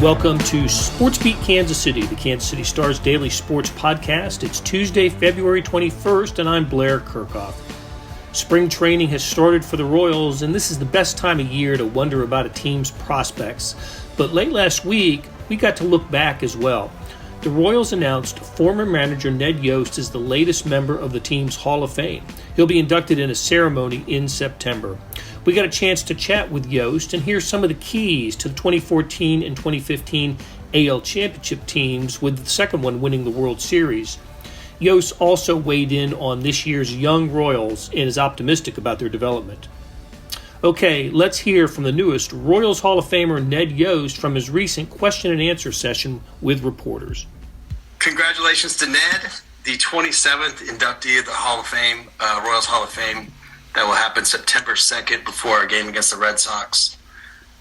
Welcome to Sports Beat Kansas City, the Kansas City Star's daily sports podcast. It's Tuesday, February 21st, and I'm Blair Kirchhoff. Spring training has started for the Royals, and this is the best time of year to wonder about a team's prospects. But late last week, we got to look back as well. The Royals announced former manager Ned Yost is the latest member of the team's Hall of Fame. He'll be inducted in a ceremony in September. We got a chance to chat with Yost and hear some of the keys to the 2014 and 2015 AL Championship teams, with the second one winning the World Series. Yost also weighed in on this year's young Royals and is optimistic about their development. Okay, let's hear from the newest Royals Hall of Famer Ned Yost from his recent question and answer session with reporters. Congratulations to Ned, the 27th inductee of the Hall of Fame, Royals Hall of Fame. That will happen September 2nd before our game against the Red Sox.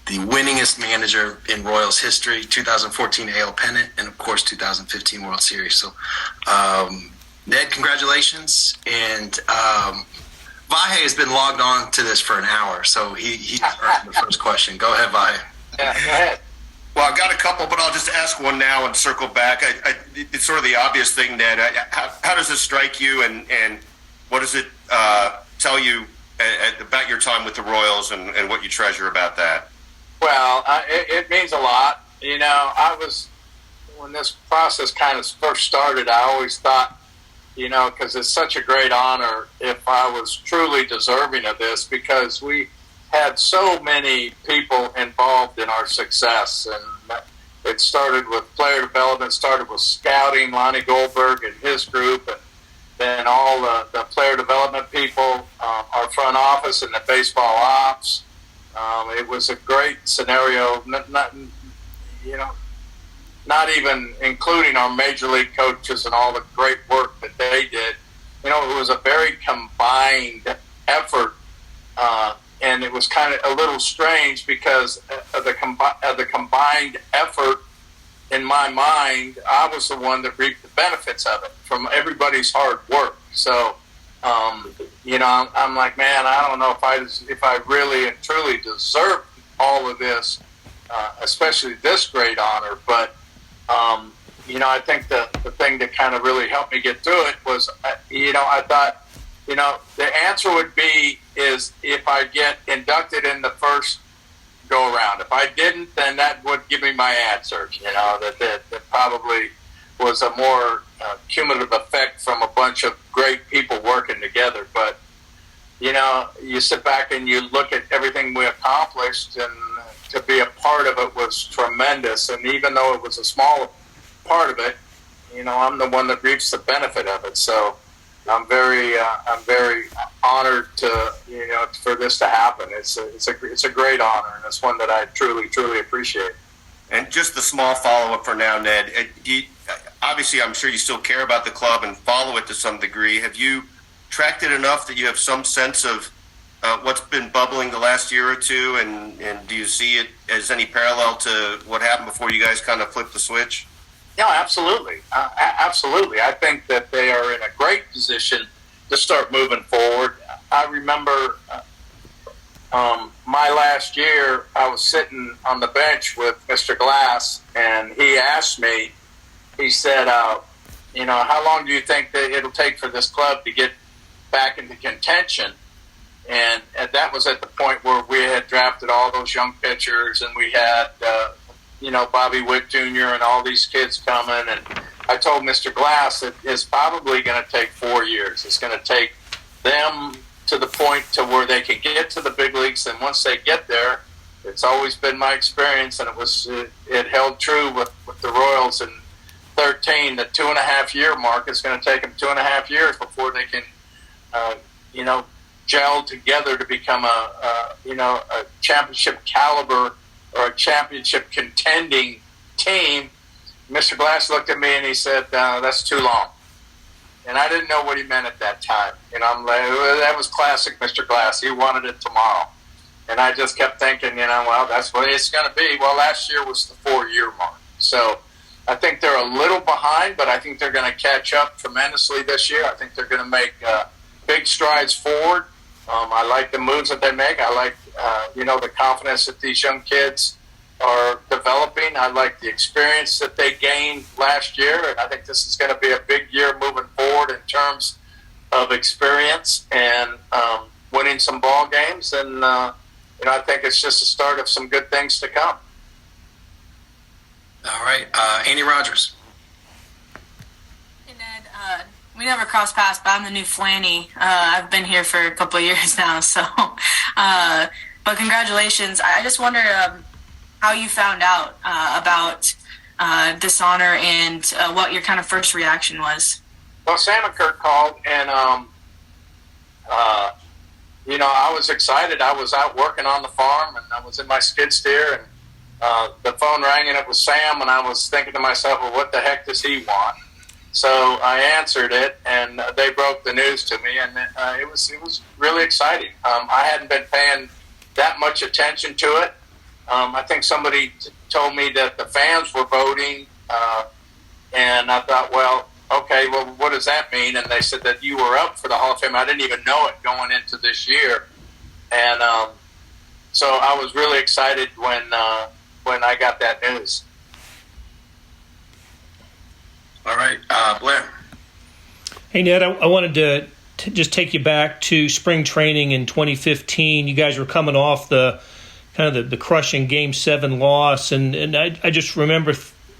The winningest manager in Royals history, 2014 AL pennant, and of course 2015 World Series. So, Ned, congratulations. And Vahe has been logged on to this for an hour, so he's asking the first question. Go ahead, Vahe. Yeah, go ahead. Well, I've got a couple, but I'll just ask one now and circle back. It's sort of the obvious thing, Ned. How does this strike you, and what does it tell you about your time with the Royals and what you treasure about that? Well, it means a lot. You know, when this process kind of first started, I always thought, you know, because it's such a great honor, if I was truly deserving of this, because we had so many people involved in our success. And it started with player development, started with scouting, Lonnie Goldberg and his group, and then all the player development people, our front office and the baseball ops. It was a great scenario, not even including our major league coaches and all the great work that they did. You know, it was a very combined effort, and it was kind of a little strange because of the combined effort. In my mind, I was the one that reaped the benefits of it from everybody's hard work. So, you know, I'm like, man, I don't know if I really and truly deserve all of this, especially this great honor. But, you know, I think the thing that kind of really helped me get through it was, you know, I thought, you know, the answer would be is if I get inducted in the first go around. If I didn't, then that would give me my answer. You know, that probably was a more cumulative effect from a bunch of great people working together. But, you know, you sit back and you look at everything we accomplished, and to be a part of it was tremendous. And even though it was a small part of it, you know, I'm the one that reaps the benefit of it. So I'm very honored to, you know, for this to happen. It's a great honor, and it's one that I truly appreciate. And just the small follow-up for now, Ned. Obviously, I'm sure you still care about the club and follow it to some degree. Have you tracked it enough that you have some sense of what's been bubbling the last year or two, and do you see it as any parallel to what happened before you guys kind of flipped the switch? Yeah, absolutely. Absolutely. I think that they are in a great position to start moving forward. I remember my last year, I was sitting on the bench with Mr. Glass, and he asked me, he said, you know, how long do you think that it'll take for this club to get back into contention? And that was at the point where we had drafted all those young pitchers, and we had you know, Bobby Witt Jr. and all these kids coming. And I told Mr. Glass that it's probably going to take 4 years. It's going to take them to the point to where they can get to the big leagues. And once they get there, it's always been my experience, and it held true with the Royals in 13, the 2.5 year mark. It's going to take them 2.5 years before they can, you know, gel together to become a championship caliber or a championship contending team. Mr. Glass looked at me and he said, that's too long. And I didn't know what he meant at that time. And I'm like, well, that was classic Mr. Glass. He wanted it tomorrow. And I just kept thinking, you know, well, that's what it's going to be. Well, last year was the 4 year mark. So I think they're a little behind, but I think they're going to catch up tremendously this year. I think they're going to make big strides forward. I like the moves that they make. I like, the confidence that these young kids are developing. I like the experience that they gained last year, and I think this is going to be a big year moving forward in terms of experience and winning some ball games. And I think it's just the start of some good things to come. All right, Andy Rogers. Hey, Ned. We never crossed paths, but I'm the new Flanny. I've been here for a couple of years now, so. But congratulations. I just wonder how you found out about this honor and what your kind of first reaction was. Well, Sam and Kurt called, and I was excited. I was out working on the farm, and I was in my skid steer, and the phone rang, and it was Sam, and I was thinking to myself, well, what the heck does he want? So I answered it, and they broke the news to me, and it was really exciting. I hadn't been paying that much attention to it. I think somebody told me that the fans were voting, and I thought, well, okay, well, what does that mean? And they said that you were up for the Hall of Fame. I didn't even know it going into this year, and so I was really excited when I got that news. All right, Blair. Hey, Ned, I wanted to just take you back to spring training in 2015. You guys were coming off the crushing Game 7 loss, and I just remember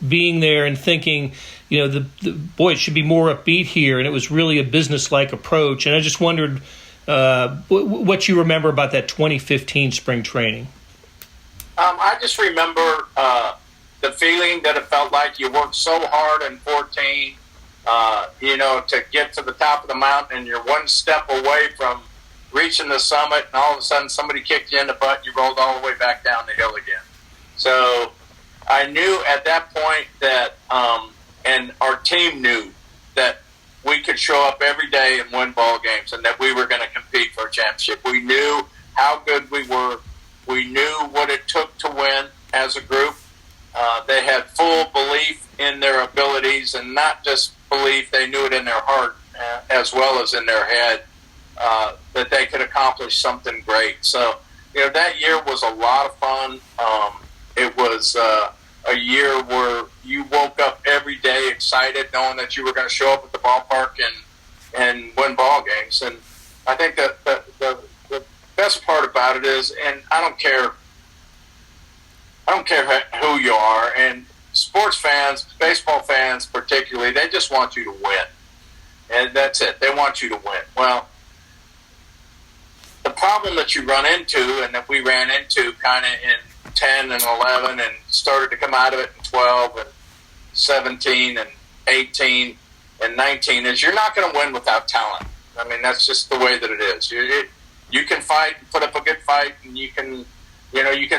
being there and thinking, boy, it should be more upbeat here, and it was really a business-like approach. And I just wondered what you remember about that 2015 spring training. I just remember the feeling that it felt like you worked so hard in 14, to get to the top of the mountain, and you're one step away from reaching the summit, and all of a sudden somebody kicked you in the butt, and you rolled all the way back down the hill again. So I knew at that point that, and our team knew that we could show up every day and win ball games, and that we were going to compete for a championship. We knew how good we were. We knew what it took to win as a group. They had full belief in their abilities, and not just belief, they knew it in their heart as well as in their head, that they could accomplish something great. So, that year was a lot of fun. It was a year where you woke up every day excited, knowing that you were going to show up at the ballpark and win ball games. And I think that the best part about it is, and I don't care who you are, and sports fans, baseball fans particularly, they just want you to win. And that's it. They want you to win. Well, the problem that you run into, and that we ran into kind of in 10 and 11 and started to come out of it in 12 and 17 and 18 and 19, is you're not going to win without talent. I mean, that's just the way that it is. You can fight, put up a good fight, and you can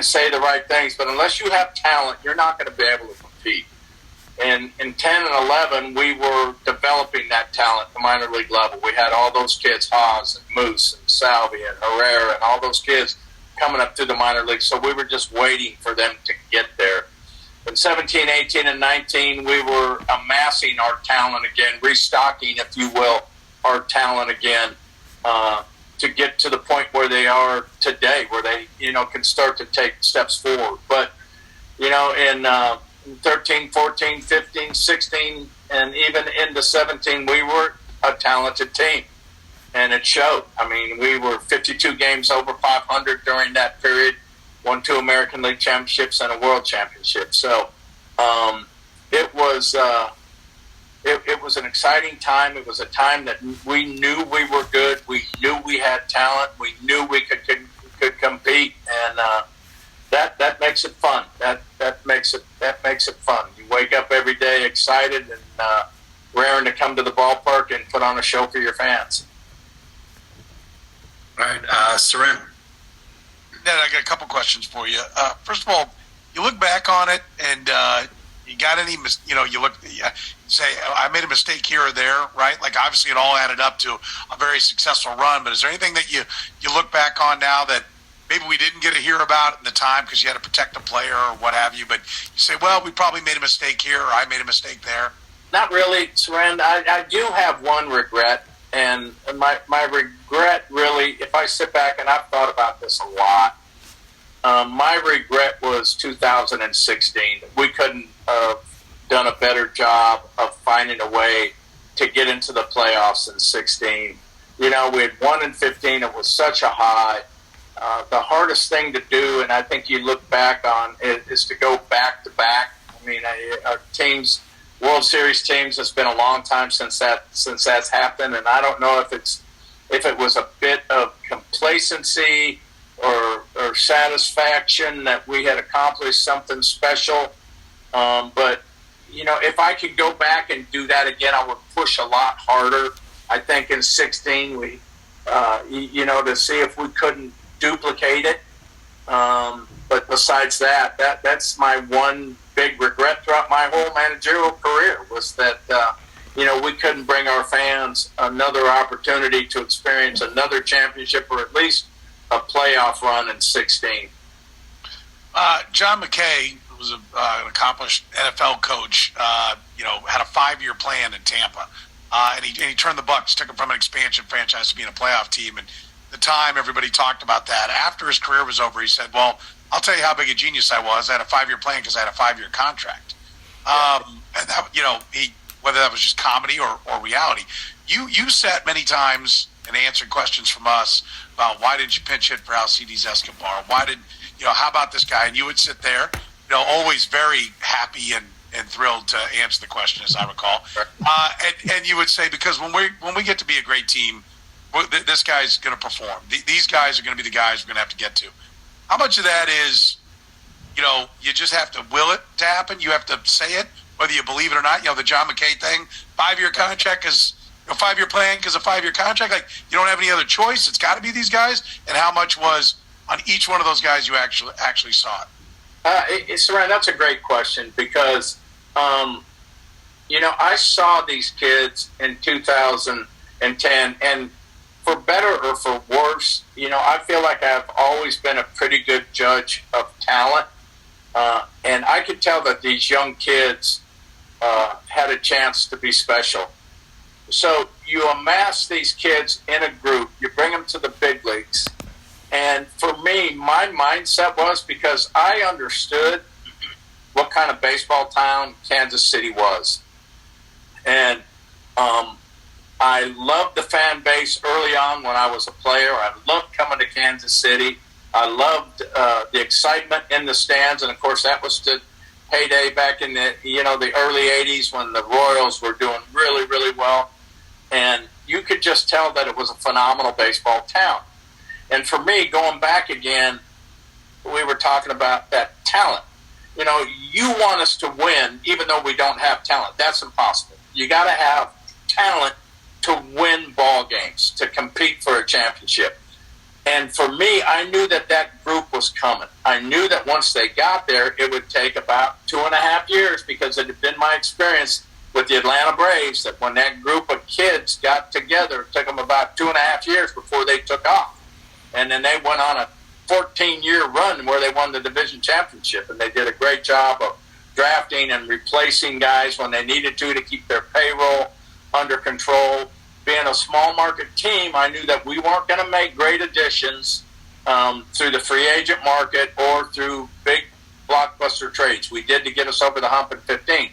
say the right things, but unless you have talent, you're not going to be able to compete. And in 10 and 11, we were developing that talent at the minor league level. We had all those kids, Haas and Moose and Salvi and Herrera and all those kids coming up through the minor leagues, so we were just waiting for them to get there. In 17, 18, and 19, we were amassing our talent again, restocking, if you will, our talent again, to get to the point where they are today, where they, can start to take steps forward. But, in 13, 14, 15, 16, and even into 17, we were a talented team. And it showed. I mean, we were 52 games over 500 during that period, won 2 American League championships and a World Championship. So it was an exciting time. It was a time that we knew we were good. We knew we had talent. We knew we could compete, and that makes it fun. That makes it fun. You wake up every day excited and raring to come to the ballpark and put on a show for your fans. All right, Seren. Ned, I got a couple questions for you. First of all, you look back on it, and you got any, you say, I made a mistake here or there, right? Like, obviously it all added up to a very successful run, but is there anything that you look back on now that maybe we didn't get to hear about at the time because you had to protect a player or what have you, but you say, well, we probably made a mistake here, or I made a mistake there? Not really, Seren. I do have one regret, and my regret really, if I sit back, and I've thought about this a lot, My regret was 2016. We couldn't have done a better job of finding a way to get into the playoffs in 16. You know, we had won in 15. It was such a high. The hardest thing to do, and I think you look back on, is to go back to back. I mean, our teams, World Series teams, it's been a long time since that's happened, and I don't know if it was a bit of complacency or satisfaction that we had accomplished something special. But you know, if I could go back and do that again, I would push a lot harder. I think in 16 we, you know, to see if we couldn't duplicate it. But besides that's my one big regret throughout my whole managerial career, was that you know, we couldn't bring our fans another opportunity to experience another championship, or at least a playoff run in 16. John McKay was an accomplished NFL coach. You know, had a 5-year plan in Tampa, and he turned the Bucs, took them from an expansion franchise to being a playoff team. And the time everybody talked about that. After his career was over, he said, "Well, I'll tell you how big a genius I was. I had a 5-year plan because I had a 5-year contract." And that, you know, whether that was just comedy or reality. You sat many times and answered questions from us about why did you pinch hit for Alcides Escobar? Why did, you know, how about this guy? And you would sit there, you know, always very happy and thrilled to answer the question, as I recall. And you would say, because when we get to be a great team, this guy's going to perform. These guys are going to be the guys we're going to have to get to. How much of that is, you know, you just have to will it to happen? You have to say it, whether you believe it or not. You know, the John McKay thing, 5-year contract is a 5-year plan because a 5-year contract. Like, you don't have any other choice. It's got to be these guys. And how much was on each one of those guys you actually saw it? Saran, that's a great question, because, you know, I saw these kids in 2010, and for better or for worse, you know, I feel like I've always been a pretty good judge of talent. And I could tell that these young kids had a chance to be special. So you amass these kids in a group, you bring them to the big leagues. And for me, my mindset was, because I understood what kind of baseball town Kansas City was. And I loved the fan base early on when I was a player. I loved coming to Kansas City. I loved the excitement in the stands. And, of course, that was the heyday back in the, you know, the early 80s when the Royals were doing really, really well. And you could just tell that it was a phenomenal baseball town. And for me, going back again, we were talking about that talent. You know, you want us to win even though we don't have talent. That's impossible. You got to have talent to win ball games, to compete for a championship. And for me, I knew that group was coming. I knew that once they got there, it would take about 2.5 years, because it had been my experience with the Atlanta Braves that when that group of kids got together, it took them about 2.5 years before they took off. And then they went on a 14-year run where they won the division championship, and they did a great job of drafting and replacing guys when they needed to keep their payroll under control. Being a small market team, I knew that we weren't going to make great additions through the free agent market or through big blockbuster trades. We did to get us over the hump in 15.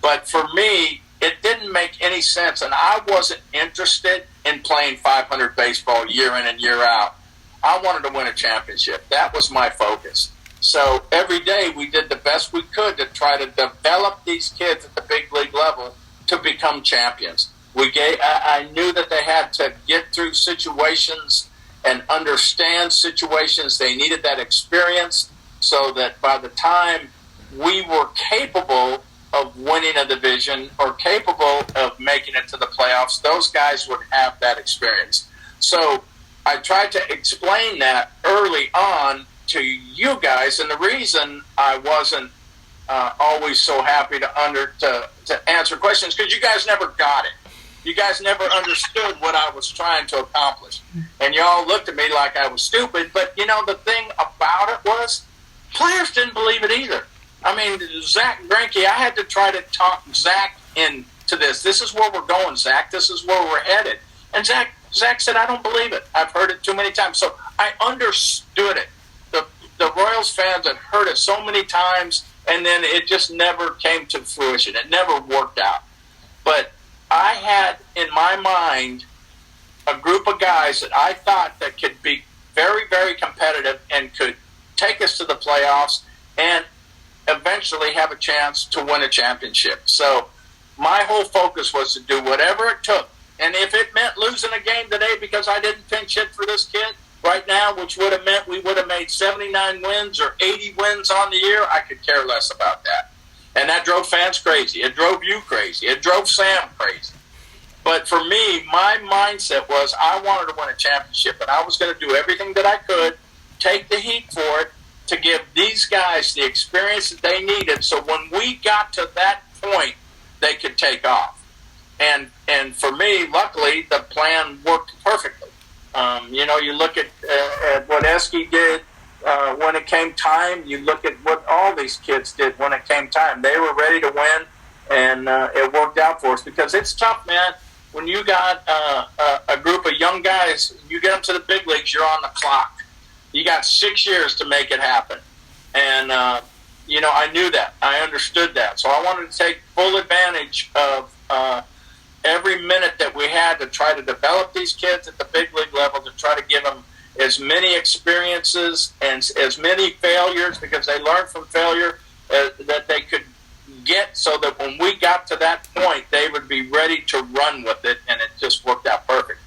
But for me, it didn't make any sense, and I wasn't interested in playing 500 baseball year in and year out. I wanted to win a championship. That was my focus. So every day we did the best we could to try to develop these kids at the big league level to become champions. I knew that they had to get through situations and understand situations. They needed that experience so that by the time we were capable of winning a division or capable of making it to the playoffs, those guys would have that experience. So I tried to explain that early on to you guys, and the reason I wasn't always so happy to answer questions, because you guys never got it. You guys never understood what I was trying to accomplish. And y'all looked at me like I was stupid, but, you know, the thing about it was players didn't believe it either. I mean, Zach Greinke, I had to try to talk Zach into this. This is where we're going, Zach. This is where we're headed. And Zach said, I don't believe it. I've heard it too many times. So I understood it. the Royals fans had heard it so many times, and then it just never came to fruition. It never worked out. But I had in my mind a group of guys that I thought that could be very, very competitive and could take us to the playoffs and eventually have a chance to win a championship. So my whole focus was to do whatever it took. And if it meant losing a game today because I didn't pinch hit for this kid right now, which would have meant we would have made 79 wins or 80 wins on the year, I could care less about that. And that drove fans crazy. It drove you crazy. It drove Sam crazy. But for me, my mindset was I wanted to win a championship, and I was going to do everything that I could, take the heat for it, to give these guys the experience that they needed so when we got to that point, they could take off. And for me, luckily, the plan worked perfectly. You look at what Esky did when it came time. You look at what all these kids did when it came time. They were ready to win, and it worked out for us because it's tough, man. When you got a group of young guys, you get them to the big leagues, you're on the clock. You got 6 years to make it happen. And, I knew that. I understood that. So I wanted to take full advantage of every minute that we had to try to develop these kids at the big league level, to try to give them as many experiences and as many failures, because they learn from failure, that they could get, so that when we got to that point, they would be ready to run with it, and it just worked out perfect.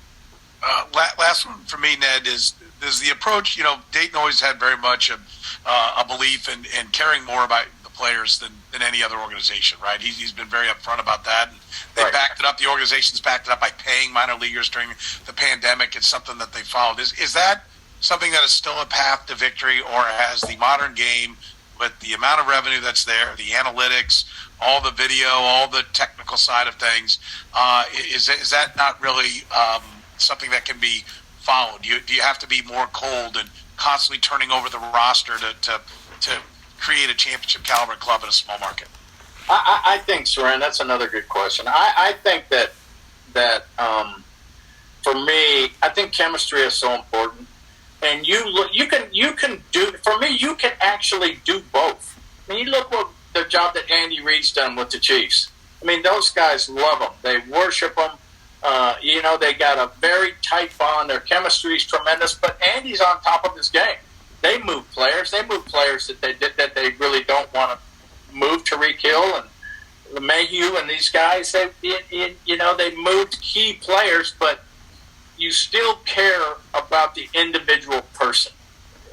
Last one for me, Ned, is the approach. Dayton always had very much a belief in caring more about the players than any other organization, right? He's been very upfront about that. And they backed it up. The organization's backed it up by paying minor leaguers during the pandemic. It's something that they followed. Is that something that is still a path to victory, or has the modern game, with the amount of revenue that's there, the analytics, all the video, all the technical side of things, is that not really something that can be followed? Do you have to be more cold and constantly turning over the roster to create a championship caliber club in a small market? I think, Saran, that's another good question. I think that for me, I think chemistry is so important. And you can do, for me, you can actually do both. I mean, you look what the job that Andy Reid's done with the Chiefs. I mean, those guys love him. They worship him. They got a very tight bond. Their chemistry is tremendous. But Andy's on top of his game. They move players. They move players that they really don't want to move. Tariq Hill and LeMahieu and these guys. They moved key players, but you still care about the individual person,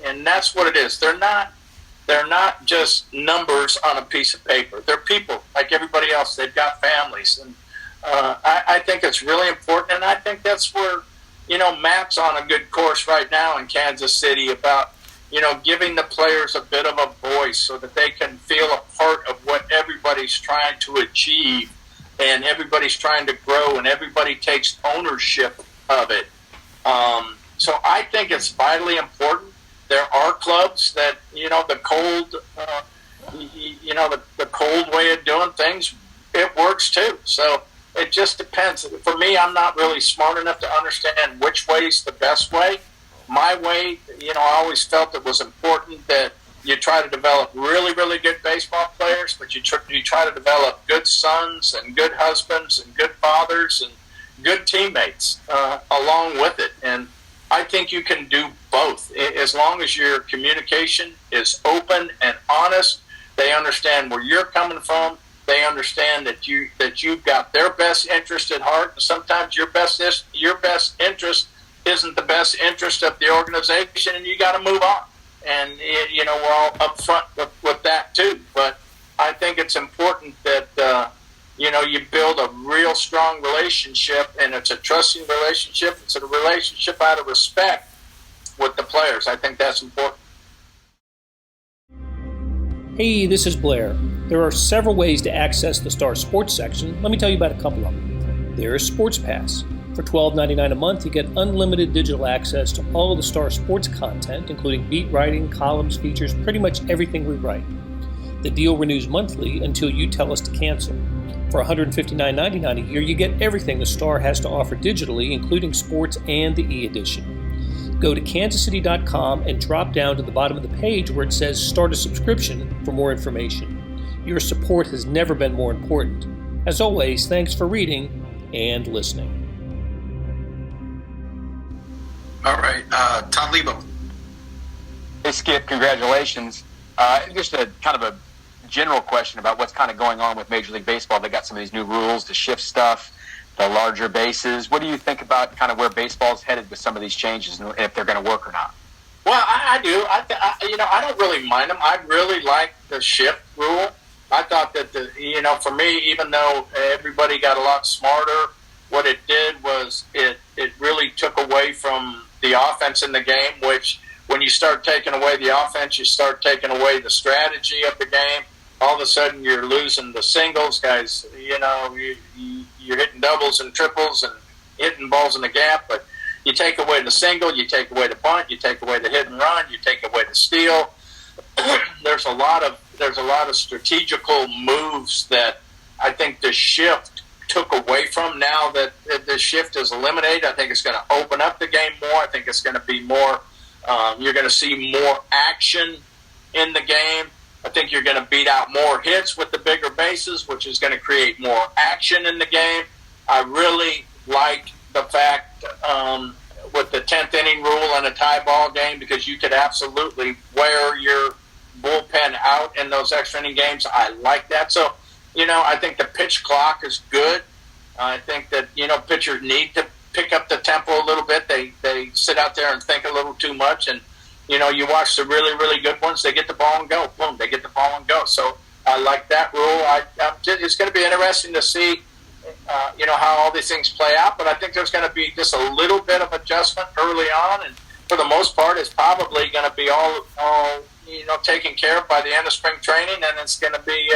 and that's what it is. They're not just numbers on a piece of paper. They're people like everybody else. They've got families, and I think it's really important. And I think that's where Matt's on a good course right now in Kansas City about giving the players a bit of a voice so that they can feel a part of what everybody's trying to achieve, and everybody's trying to grow, and everybody takes ownership of it. So I think it's vitally important. There are clubs that the cold, the cold way of doing things, it works too. So it just depends. For me, I'm not really smart enough to understand which way is the best way. My way, I always felt it was important that you try to develop really, really good baseball players, but you try to develop good sons and good husbands and good fathers and good teammates along with it. And I think you can do both as long as your communication is open and honest. They understand where you're coming from. They understand that you've got their best interest at heart. And sometimes your best interest isn't the best interest of the organization, and you got to move on. And we're all upfront with that too. But I think it's important that you build a real strong relationship, and it's a trusting relationship. It's a relationship out of respect with the players. I think that's important. Hey, this is Blair. There are several ways to access the Star Sports section. Let me tell you about a couple of them. There is Sports Pass. For $12.99 a month, you get unlimited digital access to all of the Star Sports content, including beat writing, columns, features, pretty much everything we write. The deal renews monthly until you tell us to cancel. For $159.99 a year, you get everything the Star has to offer digitally, including sports and the e-edition. Go to kansascity.com and drop down to the bottom of the page where it says Start a Subscription for more information. Your support has never been more important. As always, thanks for reading and listening. All right, Todd Lebo. Hey, Skip, congratulations. Just a kind of a general question about what's kind of going on with Major League Baseball. They got some of these new rules, the shift stuff, the larger bases. What do you think about kind of where baseball's headed with some of these changes and if they're going to work or not? Well, I do. I don't really mind them. I really like the shift rule. I thought that for me, even though everybody got a lot smarter, what it did was it really took away from the offense in the game, which when you start taking away the offense, you start taking away the strategy of the game. All of a sudden, you're losing the singles, guys. You're hitting doubles and triples and hitting balls in the gap, but you take away the single, you take away the bunt, you take away the hit and run, you take away the steal. There's a lot of strategical moves that I think the shift took away from. Now that the shift is eliminated, I think it's going to open up the game more. I think it's going to be more. You're going to see more action in the game. I think you're going to beat out more hits with the bigger bases, which is going to create more action in the game. I really like the fact with the 10th inning rule and a tie ball game, because you could absolutely wear your bullpen out in those extra inning games. I like that. So, I think the pitch clock is good. I think that, pitchers need to pick up the tempo a little bit. They sit out there and think a little too much. And, you watch the really, really good ones, they get the ball and go. Boom, they get the ball and go. So I like that rule. It's going to be interesting to see, how all these things play out. But I think there's going to be just a little bit of adjustment early on. And for the most part, it's probably going to be all taken care of by the end of spring training. And it's going to be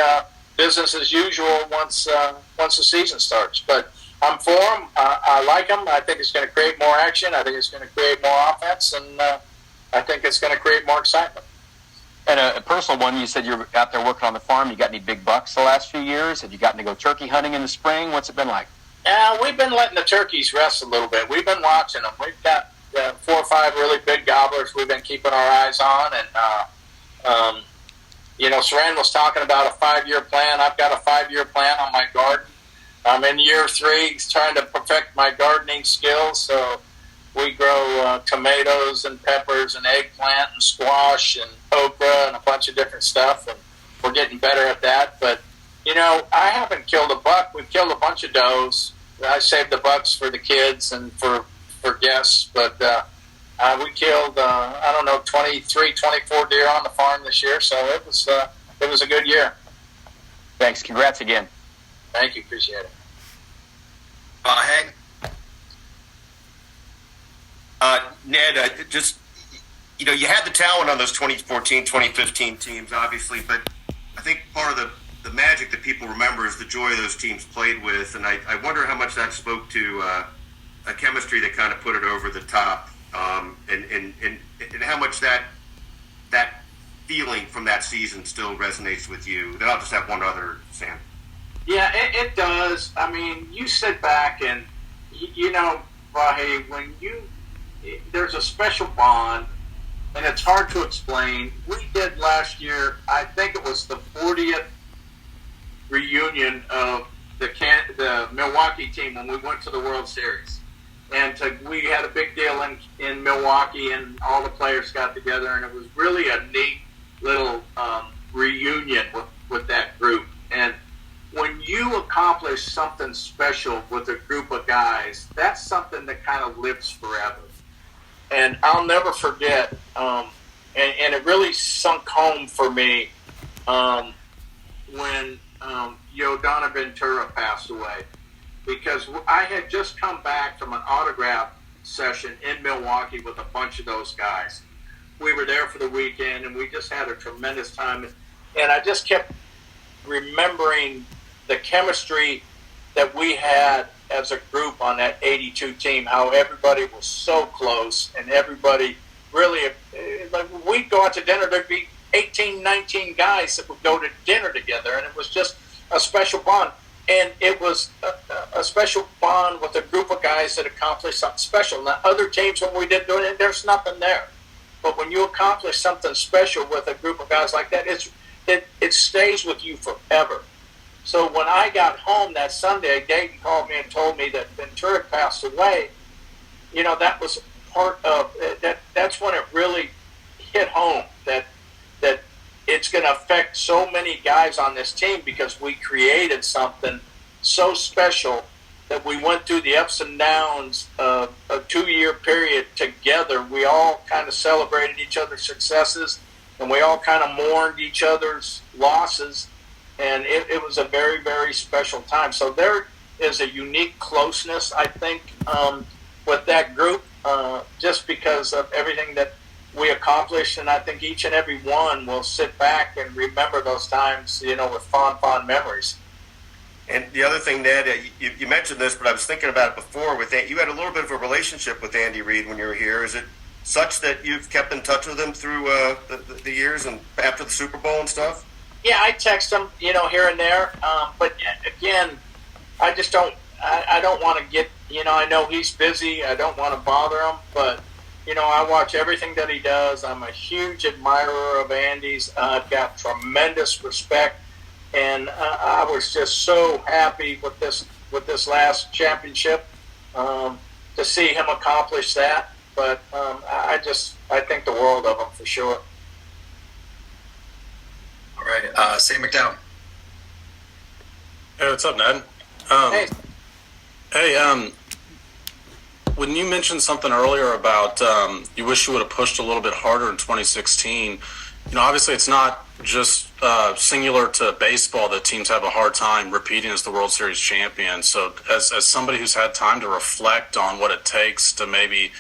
business as usual once the season starts. But I'm for them. I like them. I think it's going to create more action. I think it's going to create more offense. And I think it's going to create more excitement. And a personal one, you said you're out there working on the farm. You got any big bucks the last few years? Have you gotten to go turkey hunting in the spring? What's it been like? Yeah, we've been letting the turkeys rest a little bit. We've been watching them. We've got 4 or 5 really big gobblers we've been keeping our eyes on. And, Saran was talking about a 5-year plan. I've got a 5-year plan on my garden. I'm in year 3, trying to perfect my gardening skills. So we grow tomatoes and peppers and eggplant and squash and okra and a bunch of different stuff, and we're getting better at that. But, I haven't killed a buck. We've killed a bunch of does. I saved the bucks for the kids and for guests, but we killed, 23, 24 deer on the farm this year, so it was a good year. Thanks. Congrats again. Thank you. Appreciate it. Hey. Ned, you had the talent on those 2014, 2015 teams, obviously, but I think part of the magic that people remember is the joy those teams played with, and I wonder how much that spoke to a chemistry that kind of put it over the top, and how much that feeling from that season still resonates with you. Then I'll just have one other, Sam. Yeah, it does. I mean, you sit back and, Vahe, when there's a special bond, and it's hard to explain. We did last year, I think it was the 40th reunion of the Milwaukee team when we went to the World Series. And we had a big deal in Milwaukee, and all the players got together, and it was really a neat little reunion with that group. And when you accomplish something special with a group of guys, that's something that kind of lives forever. And I'll never forget, and it really sunk home for me when Donna Ventura passed away, because I had just come back from an autograph session in Milwaukee with a bunch of those guys. We were there for the weekend, and we just had a tremendous time. And I just kept remembering the chemistry that we had as a group on that 82 team, how everybody was so close, and everybody really, like, we'd go out to dinner, there'd be 18, 19 guys that would go to dinner together, and it was just a special bond. and it was a special bond with a group of guys that accomplished something special. Now, other teams, when we did do it, there's nothing there. But when you accomplish something special with a group of guys like that, it stays with you forever. So when I got home that Sunday, Dayton called me and told me that Ventura passed away. That was part of that. That's when it really hit home that it's going to affect so many guys on this team, because we created something so special that we went through the ups and downs of a 2-year period together. We all kind of celebrated each other's successes, and we all kind of mourned each other's losses, and it was a very, very special time. So there is a unique closeness, I think, with that group, just because of everything that we accomplished, and I think each and every one will sit back and remember those times, with fond memories. And the other thing, Ned, you mentioned this, but I was thinking about it before. With that, you had a little bit of a relationship with Andy Reid when you were here. Is it such that you've kept in touch with him through the years and after the Super Bowl and stuff? Yeah, I text him, here and there. But again, I just don't. I don't want to get. I know he's busy. I don't want to bother him, but. I watch everything that he does. I'm a huge admirer of Andy's. I've got tremendous respect, and I was just so happy with this last championship to see him accomplish that. But I think the world of him for sure. All right, Sam McDowell. Hey, what's up, Ned? Hey. When you mentioned something earlier about you wish you would have pushed a little bit harder in 2016, obviously it's not just singular to baseball that teams have a hard time repeating as the World Series champion. So as somebody who's had time to reflect on what it takes to maybe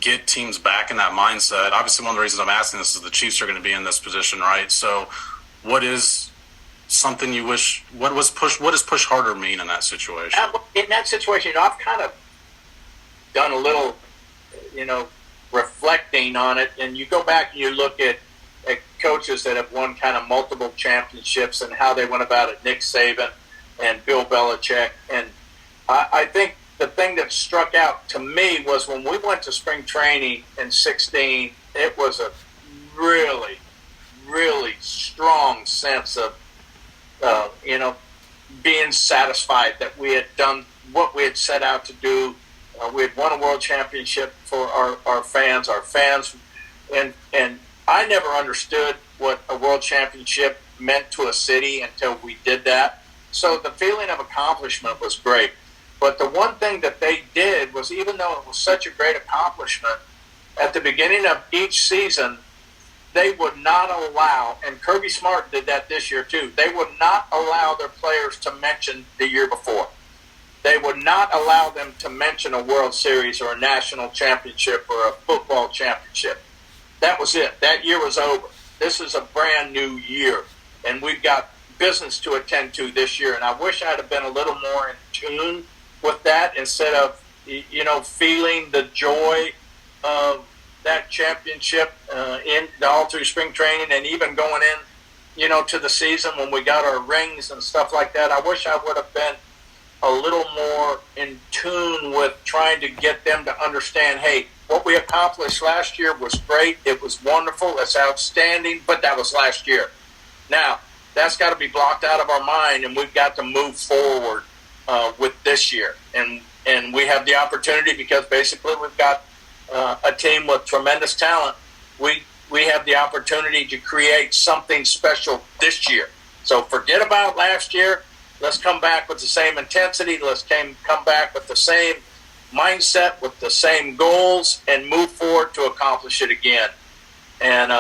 get teams back in that mindset, obviously one of the reasons I'm asking this is the Chiefs are going to be in this position, right? So what is something you wish, what does push harder mean in that situation? In that situation, I've kind of done a little, reflecting on it, and you go back and you look at coaches that have won kind of multiple championships and how they went about it, Nick Saban and Bill Belichick. And I think the thing that struck out to me was when we went to spring training in 16, it was a really, really strong sense of, being satisfied that we had done what we had set out to do. We had won a world championship for our fans, and I never understood what a world championship meant to a city until we did that. So the feeling of accomplishment was great. But the one thing that they did was, even though it was such a great accomplishment, at the beginning of each season, they would not allow, and Kirby Smart did that this year too, they would not allow their players to mention the year before. They would not allow them to mention a World Series or a national championship or a football championship. That was it. That year was over. This is a brand new year, and we've got business to attend to this year. And I wish I'd have been a little more in tune with that, instead of, feeling the joy of that championship all through spring training, and even going in, to the season when we got our rings and stuff like that. I wish I would have been a little more in tune with trying to get them to understand, hey, what we accomplished last year was great. It was wonderful. It's outstanding. But that was last year. Now, that's got to be blocked out of our mind, and we've got to move forward with this year. And we have the opportunity, because basically we've got a team with tremendous talent. We have the opportunity to create something special this year. So forget about last year. Let's come back with the same intensity. Let's come back with the same mindset, with the same goals, and move forward to accomplish it again. And,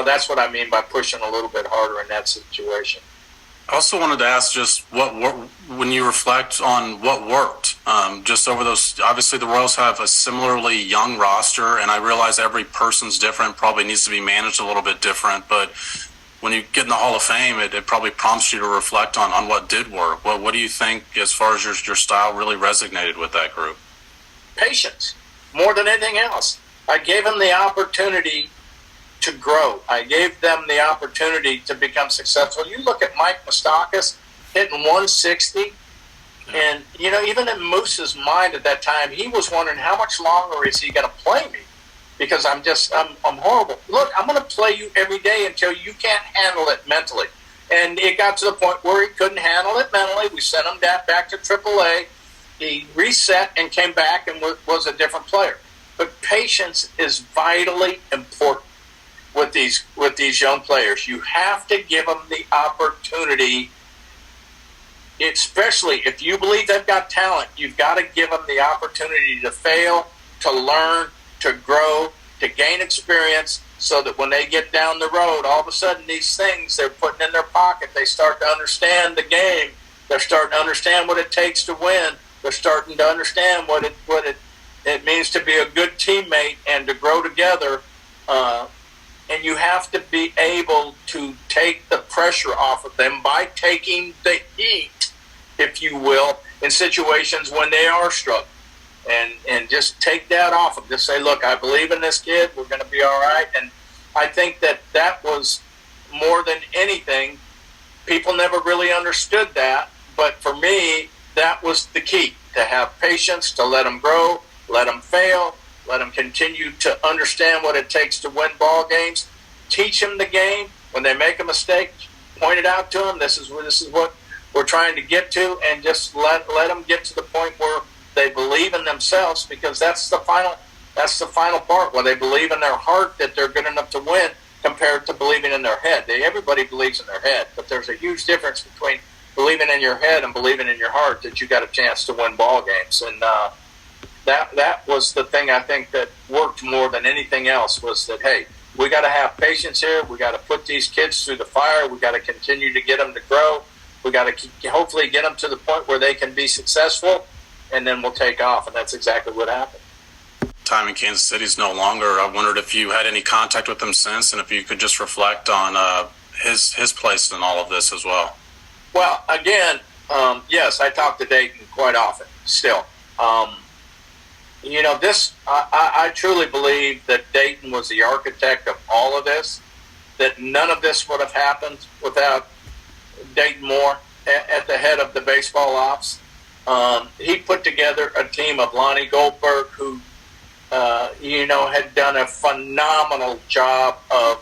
that's what I mean by pushing a little bit harder in that situation. I also wanted to ask just when you reflect on what worked, just over those, obviously the Royals have a similarly young roster, and I realize every person's different, probably needs to be managed a little bit different, but when you get in the Hall of Fame, it probably prompts you to reflect on what did work. What do you think, as far as your style, really resonated with that group? Patience, more than anything else. I gave them the opportunity to grow. I gave them the opportunity to become successful. You look at Mike Moustakas, hitting 160. And, even in Moose's mind at that time, he was wondering how much longer is he going to play me? Because I'm horrible. Look, I'm going to play you every day until you can't handle it mentally. And it got to the point where he couldn't handle it mentally. We sent him back to AAA. He reset and came back and was a different player. But patience is vitally important with these young players. You have to give them the opportunity, especially if you believe they've got talent. You've got to give them the opportunity to fail, to learn, to grow, to gain experience, so that when they get down the road, all of a sudden these things they're putting in their pocket, they start to understand the game. They're starting to understand what it takes to win. They're starting to understand what it means to be a good teammate and to grow together. And you have to be able to take the pressure off of them by taking the heat, if you will, in situations when they are struggling. And just take that off them. Just say, look, I believe in this kid. We're going to be all right. And I think that was more than anything. People never really understood that. But for me, that was the key, to have patience, to let them grow, let them fail, let them continue to understand what it takes to win ball games. Teach them the game. When they make a mistake, point it out to them. This is what we're trying to get to, and just let them get to the point where they believe in themselves, because that's the final part, where they believe in their heart that they're good enough to win, compared to believing in their head. Everybody believes in their head, but there's a huge difference between believing in your head and believing in your heart that you got a chance to win ball games. And that was the thing I think that worked more than anything else, was that, hey, we got to have patience here. We got to put these kids through the fire. We got to continue to get them to grow. We got to hopefully get them to the point where they can be successful, and then we'll take off. And that's exactly what happened. Time in Kansas City is no longer. I wondered if you had any contact with him since, and if you could just reflect on his place in all of this as well. Well, again, yes, I talk to Dayton quite often still. I truly believe that Dayton was the architect of all of this, that none of this would have happened without Dayton Moore at the head of the baseball ops. He put together a team of Lonnie Goldberg, who, had done a phenomenal job of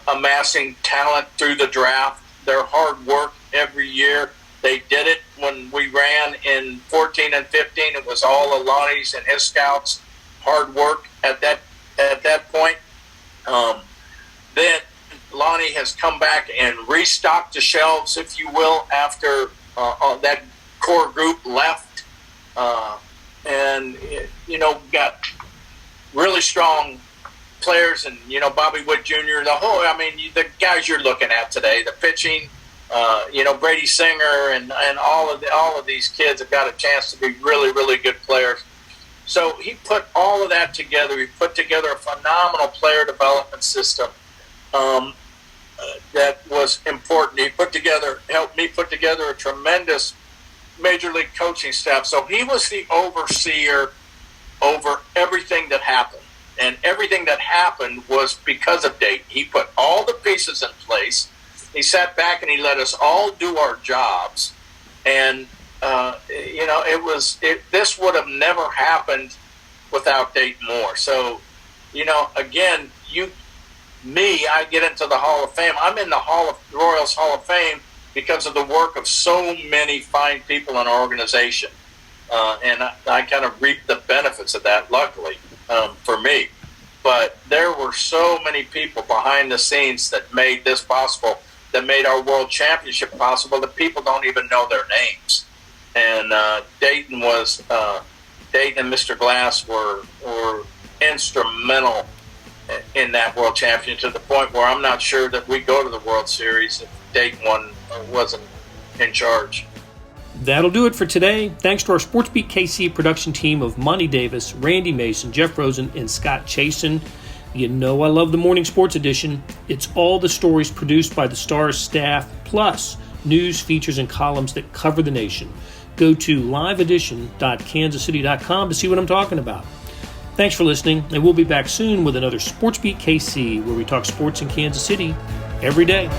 amassing talent through the draft. Their hard work every year. They did it when we ran in 14 and 15. It was all of Lonnie's and his scouts' hard work at that point. Then Lonnie has come back and restocked the shelves, if you will, after that core group left. Got really strong players, and, Bobby Wood Jr., the guys you're looking at today, the pitching, Brady Singer and all of these kids have got a chance to be really, really good players. So he put all of that together. He put together a phenomenal player development system that was important. He helped me put together a tremendous major league coaching staff. So he was the overseer over everything that happened. And everything that happened was because of Dayton. He put all the pieces in place. He sat back and he let us all do our jobs. And, this would have never happened without Dayton Moore. So, again, I get into the Hall of Fame. I'm in the Royals Hall of Fame because of the work of so many fine people in our organization. And I kind of reaped the benefits of that, luckily, for me. But there were so many people behind the scenes that made this possible, that made our World Championship possible, that people don't even know their names. And Dayton and Mr. Glass were instrumental in that World Championship, to the point where I'm not sure that we go to the World Series if Dayton wasn't in charge. That'll do it for today. Thanks to our SportsBeat KC production team of Monty Davis, Randy Mason, Jeff Rosen, and Scott Chasen. I love the morning sports edition. It's all the stories produced by the Stars staff, plus news, features, and columns that cover the nation. Go to liveedition.kansascity.com to see what I'm talking about. Thanks for listening, and we'll be back soon with another SportsBeat KC, where we talk sports in Kansas City every day.